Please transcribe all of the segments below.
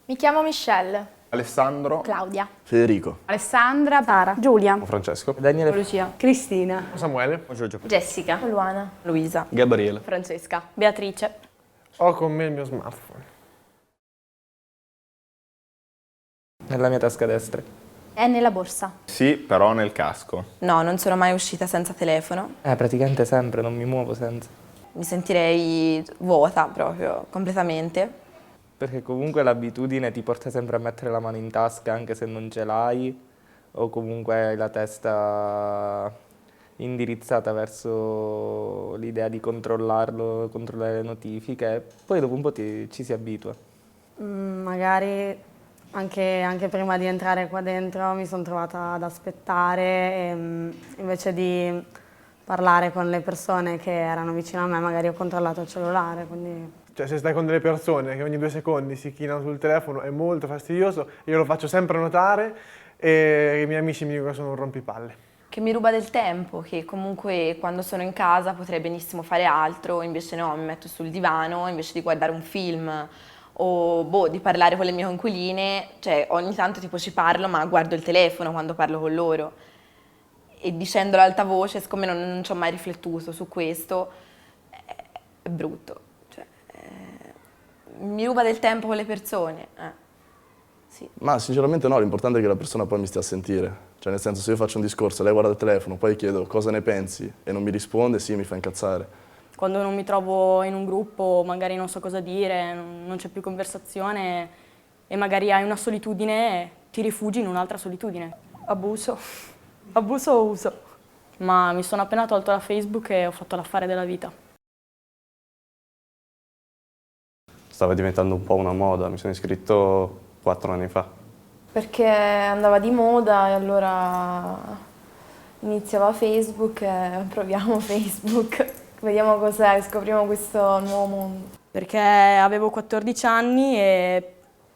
Mi chiamo Michelle. Alessandro. Claudia. Federico. Alessandra. Sara. Giulia. Francesco. Daniele. Lucia. Cristina. Samuele. Giorgio. Jessica. Luana. Luisa. Gabriele. Francesca. Beatrice. Ho con me il mio smartphone. Nella mia tasca destra. È nella borsa. Sì, però nel casco. No, non sono mai uscita senza telefono. Praticamente sempre, non mi muovo senza. Mi sentirei vuota proprio, completamente. Perché comunque l'abitudine ti porta sempre a mettere la mano in tasca anche se non ce l'hai, o comunque hai la testa indirizzata verso l'idea di controllarlo, controllare le notifiche, poi dopo un po' ci si abitua. Magari anche prima di entrare qua dentro mi sono trovata ad aspettare e invece di parlare con le persone che erano vicino a me magari ho controllato il cellulare, quindi... Cioè, se stai con delle persone che ogni 2 secondi si chinano sul telefono è molto fastidioso, io lo faccio sempre notare e i miei amici mi dicono che sono un rompipalle. Che mi ruba del tempo, che comunque quando sono in casa potrei benissimo fare altro, invece no, mi metto sul divano invece di guardare un film o di parlare con le mie coinquiline, cioè ogni tanto tipo ci parlo ma guardo il telefono quando parlo con loro e dicendolo ad alta voce, siccome non ci ho mai riflettuto su questo, è brutto. Mi ruba del tempo con le persone. Sì. Ma sinceramente no, l'importante è che la persona poi mi stia a sentire. Cioè nel senso, se io faccio un discorso, lei guarda il telefono, poi chiedo cosa ne pensi e non mi risponde, sì, mi fa incazzare. Quando non mi trovo in un gruppo, magari non so cosa dire, non c'è più conversazione e magari hai una solitudine, ti rifugi in un'altra solitudine. Abuso. Abuso o uso. Ma mi sono appena tolto da Facebook e ho fatto l'affare della vita. Stava diventando un po' una moda, mi sono iscritto 4 anni fa. Perché andava di moda e allora iniziava Facebook e proviamo Facebook. Vediamo cos'è, scopriamo questo nuovo mondo. Perché avevo 14 anni e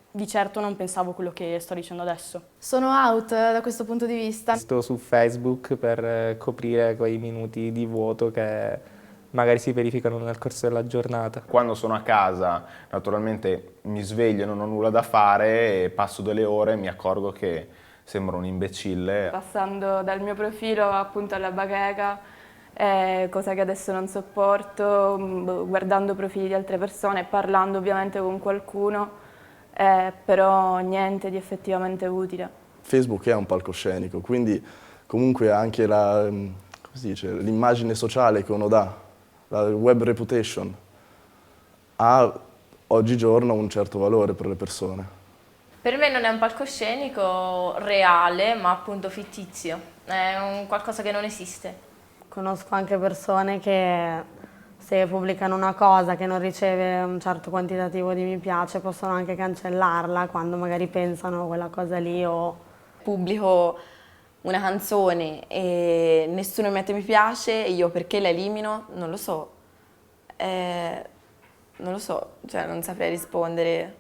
di certo non pensavo quello che sto dicendo adesso. Sono out da questo punto di vista. Sto su Facebook per coprire quei minuti di vuoto che magari si verificano nel corso della giornata. Quando sono a casa, naturalmente mi sveglio e non ho nulla da fare e passo delle ore e mi accorgo che sembro un imbecille. Passando dal mio profilo appunto alla bacheca, cosa che adesso non sopporto, guardando profili di altre persone, parlando ovviamente con qualcuno, però niente di effettivamente utile. Facebook è un palcoscenico, quindi comunque anche l'immagine sociale che uno dà, la web reputation, ha oggigiorno un certo valore per le persone. Per me non è un palcoscenico reale, ma appunto fittizio. È un qualcosa che non esiste. Conosco anche persone che se pubblicano una cosa che non riceve un certo quantitativo di mi piace possono anche cancellarla quando magari pensano a quella cosa lì o... Pubblico una canzone e nessuno mi mette mi piace e io perché la elimino? Non lo so. Non lo so, cioè non saprei rispondere.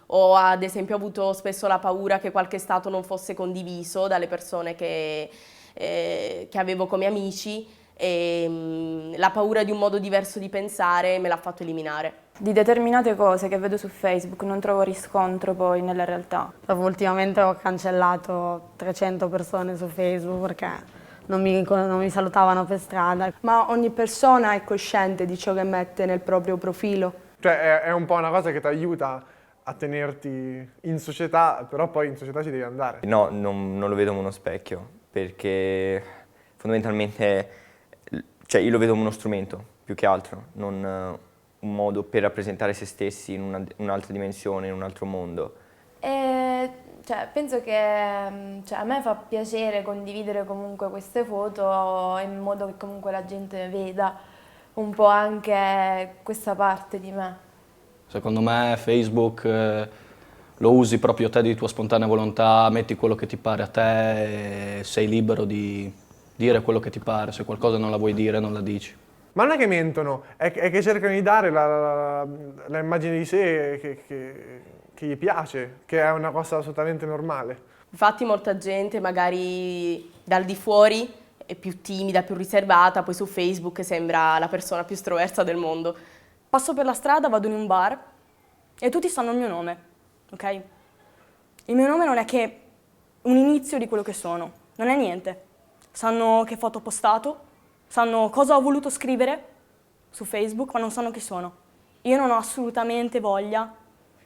Ho ad esempio avuto spesso la paura che qualche stato non fosse condiviso dalle persone che avevo come amici e la paura di un modo diverso di pensare me l'ha fatto eliminare. Di determinate cose che vedo su Facebook non trovo riscontro poi nella realtà. Ultimamente ho cancellato 300 persone su Facebook perché non mi salutavano per strada. Ma ogni persona è cosciente di ciò che mette nel proprio profilo. Cioè è un po' una cosa che ti aiuta a tenerti in società, però poi in società ci devi andare. No, non lo vedo come uno specchio, perché fondamentalmente cioè io lo vedo come uno strumento, più che altro, non un modo per rappresentare se stessi in un'altra dimensione, in un altro mondo. Penso che a me fa piacere condividere comunque queste foto in modo che comunque la gente veda un po' anche questa parte di me. Secondo me Facebook lo usi proprio te di tua spontanea volontà, metti quello che ti pare a te e sei libero di dire quello che ti pare, se qualcosa non la vuoi dire non la dici. Ma non è che mentono, è che cercano di dare la immagine di sé che gli piace, che è una cosa assolutamente normale. Infatti molta gente magari dal di fuori è più timida, più riservata, poi su Facebook sembra la persona più estroversa del mondo. Passo per la strada, vado in un bar e tutti sanno il mio nome, ok? Il mio nome non è che un inizio di quello che sono, non è niente. Sanno che foto ho postato, sanno cosa ho voluto scrivere su Facebook, ma non sanno chi sono. Io non ho assolutamente voglia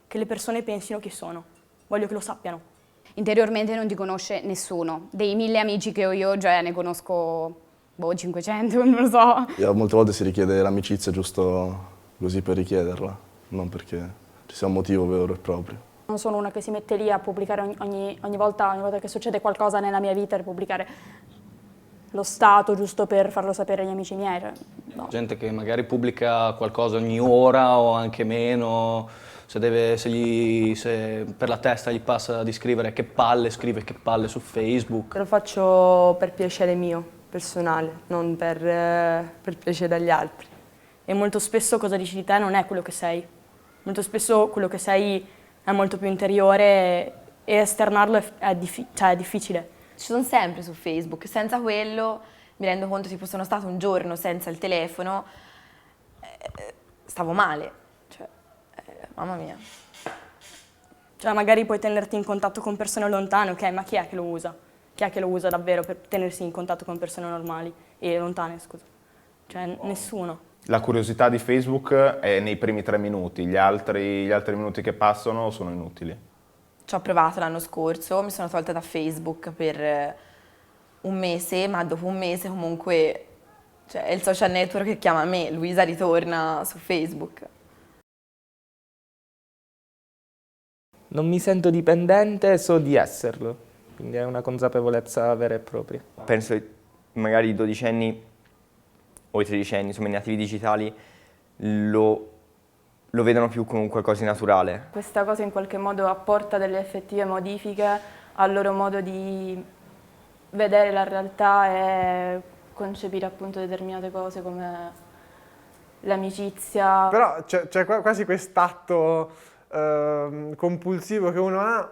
che le persone pensino chi sono, voglio che lo sappiano. Interiormente non ti conosce nessuno. Dei 1000 amici che ho io già ne conosco 500, non lo so. E molte volte si richiede l'amicizia giusto così per richiederla, non perché ci sia un motivo vero e proprio. Non sono una che si mette lì a pubblicare ogni volta che succede qualcosa nella mia vita, per pubblicare lo stato giusto per farlo sapere agli amici miei. No. Gente che magari pubblica qualcosa ogni ora o anche meno, se per la testa gli passa di scrivere che palle, scrive che palle su Facebook. Lo faccio per piacere mio, personale, non per piacere agli altri. E molto spesso cosa dici di te non è quello che sei. Molto spesso quello che sei è molto più interiore e esternarlo è difficile. Ci sono sempre su Facebook, senza quello mi rendo conto tipo sono stato un giorno senza il telefono, stavo male, cioè, mamma mia. Cioè magari puoi tenerti in contatto con persone lontane, ok, ma chi è che lo usa? Chi è che lo usa davvero per tenersi in contatto con persone normali e lontane, scusa? Cioè nessuno. La curiosità di Facebook è nei primi 3 minuti, gli altri minuti che passano sono inutili. Ci ho provato l'anno scorso, mi sono tolta da Facebook per un mese, ma dopo un mese comunque è il social network che chiama me, Luisa ritorna su Facebook. Non mi sento dipendente, so di esserlo, quindi è una consapevolezza vera e propria. Penso che magari i 12enni o i 13enni, insomma i nativi digitali, lo vedono più come qualcosa di naturale. Questa cosa in qualche modo apporta delle effettive modifiche al loro modo di vedere la realtà e concepire appunto determinate cose come l'amicizia. Però c'è quasi quest'atto compulsivo che uno ha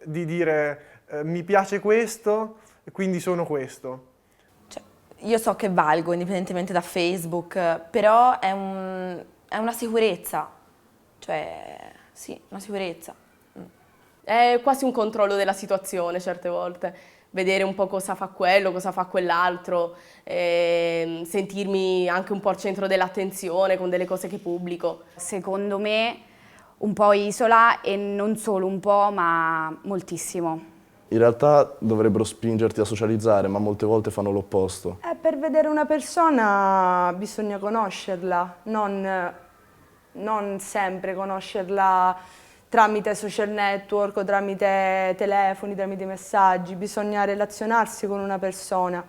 di dire mi piace questo e quindi sono questo. Io so che valgo indipendentemente da Facebook, però è una sicurezza, cioè sì, una sicurezza. È quasi un controllo della situazione certe volte, vedere un po' cosa fa quello, cosa fa quell'altro, sentirmi anche un po' al centro dell'attenzione con delle cose che pubblico. Secondo me un po' isola e non solo un po', ma moltissimo. In realtà dovrebbero spingerti a socializzare, ma molte volte fanno l'opposto. Per vedere una persona bisogna conoscerla, non sempre conoscerla tramite social network o tramite telefoni, tramite messaggi, bisogna relazionarsi con una persona.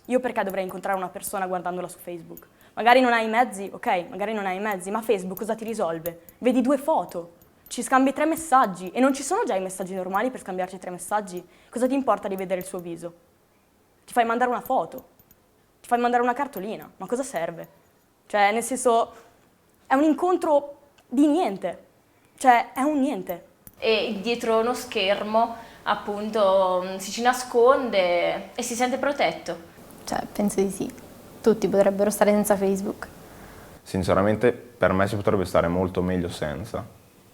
Io perché dovrei incontrare una persona guardandola su Facebook? Magari non hai i mezzi, ok, magari non hai i mezzi, ma Facebook cosa ti risolve? Vedi 2 foto, ci scambi 3 messaggi e non ci sono già i messaggi normali per scambiarci 3 messaggi? Cosa ti importa di vedere il suo viso? Ti fai mandare una foto, ti fai mandare una cartolina, ma cosa serve? Cioè, nel senso, è un incontro di niente, cioè è un niente. E dietro uno schermo, appunto, ci nasconde e si sente protetto. Cioè, penso di sì. Tutti potrebbero stare senza Facebook. Sinceramente, per me si potrebbe stare molto meglio senza.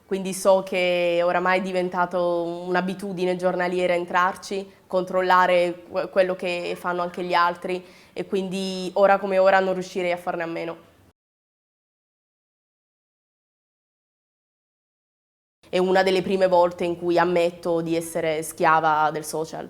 Quindi so che oramai è diventato un'abitudine giornaliera entrarci, controllare quello che fanno anche gli altri e quindi ora come ora non riuscirei a farne a meno. È una delle prime volte in cui ammetto di essere schiava del social.